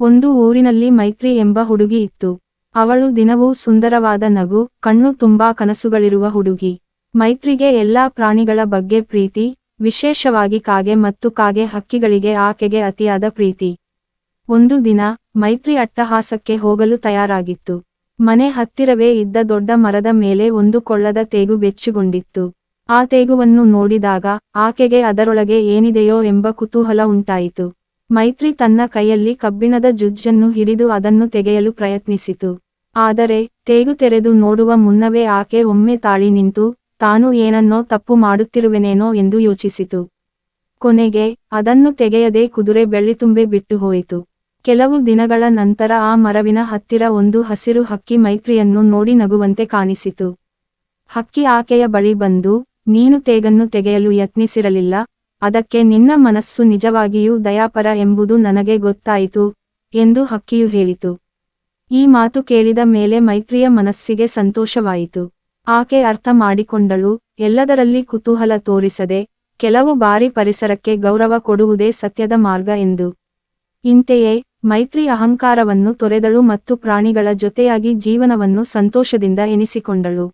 ಒಂದು ಊರಿನಲ್ಲಿ ಮೈತ್ರಿ ಎಂಬ ಹುಡುಗಿ ಇತ್ತು. ಅವಳು ದಿನವೂ ಸುಂದರವಾದ ನಗು, ಕಣ್ಣು ತುಂಬಾ ಕನಸುಗಳಿರುವ ಹುಡುಗಿ. ಮೈತ್ರಿಗೆ ಎಲ್ಲಾ ಪ್ರಾಣಿಗಳ ಬಗ್ಗೆ ಪ್ರೀತಿ, ವಿಶೇಷವಾಗಿ ಕಾಗೆ ಮತ್ತು ಕಾಗೆ ಹಕ್ಕಿಗಳಿಗೆ ಆಕೆಗೆ ಅತಿಯಾದ ಪ್ರೀತಿ. ಒಂದು ದಿನ, ಮೈತ್ರಿ ಅಟ್ಟಹಾಸಕ್ಕೆ ಹೋಗಲು ತಯಾರಾಗಿತ್ತು. ಮನೆ ಹತ್ತಿರವೇ ಇದ್ದ ದೊಡ್ಡ ಮರದ ಮೇಲೆ ಒಂದು ಕೊಳ್ಳದ ತೇಗು ಬೆಚ್ಚುಗೊಂಡಿತ್ತು. ಆ ತೇಗುವನ್ನು ನೋಡಿದಾಗ, ಆಕೆಗೆ ಅದರೊಳಗೆ ಏನಿದೆಯೋ ಎಂಬ ಕುತೂಹಲ ಉಂಟಾಯಿತು. ಮೈತ್ರಿ ತನ್ನ ಕೈಯಲ್ಲಿ ಕಬ್ಬಿಣದ ಜುಜ್ಜನ್ನು ಹಿಡಿದು ಅದನ್ನು ತೆಗೆಯಲು ಪ್ರಯತ್ನಿಸಿತು. ಆದರೆ, ತೇಗು ತೆರೆದು ನೋಡುವ ಮುನ್ನವೇ ಆಕೆ ಒಮ್ಮೆ ತಾಳಿ ನಿಂತು, ತಾನು ಏನನ್ನೋ ತಪ್ಪು ಮಾಡುತ್ತಿರುವೆನೇನೋ ಎಂದು ಯೋಚಿಸಿತು. ಕೊನೆಗೆ, ಅದನ್ನು ತೆಗೆಯದೆ ಕುದುರೆ ಬೆಳ್ಳಿತುಂಬೆ ಬಿಟ್ಟು ಹೋಯಿತು. ಕೆಲವು ದಿನಗಳ ನಂತರ ಆ ಮರವಿನ ಹತ್ತಿರ ಒಂದು ಹಸಿರು ಹಕ್ಕಿ ಮೈತ್ರಿಯನ್ನು ನೋಡಿ ನಗುವಂತೆ ಕಾಣಿಸಿತು. ಹಕ್ಕಿ ಆಕೆಯ ಬಳಿ ಬಂದು, ನೀನು ತೇಗನ್ನು ತೆಗೆಯಲು ಯತ್ನಿಸಿರಲಿಲ್ಲ, ಅದಕ್ಕೆ ನಿನ್ನ ಮನಸ್ಸು ನಿಜವಾಗಿಯೂ ದಯಾಪರ ಎಂಬುದು ನನಗೆ ಗೊತ್ತಾಯಿತು, ಎಂದು ಹಕ್ಕಿಯು ಹೇಳಿತು. ಈ ಮಾತು ಕೇಳಿದ ಮೇಲೆ ಮೈತ್ರಿಯ ಮನಸ್ಸಿಗೆ ಸಂತೋಷವಾಯಿತು. ಆಕೆ ಅರ್ಥ ಮಾಡಿಕೊಂಡಳು, ಎಲ್ಲದರಲ್ಲಿ ಕುತೂಹಲ ತೋರಿಸದೆ, ಕೆಲವು ಬಾರಿ ಪರಿಸರಕ್ಕೆ ಗೌರವ ಕೊಡುವುದೇ ಸತ್ಯದ ಮಾರ್ಗ ಎಂದು. ಇಂತೆಯೇ, ಮೈತ್ರಿ ಅಹಂಕಾರವನ್ನು ತೊರೆದಳು ಮತ್ತು ಪ್ರಾಣಿಗಳ ಜೊತೆಯಾಗಿ ಜೀವನವನ್ನು ಸಂತೋಷದಿಂದ ಎನಿಸಿಕೊಂಡಳು.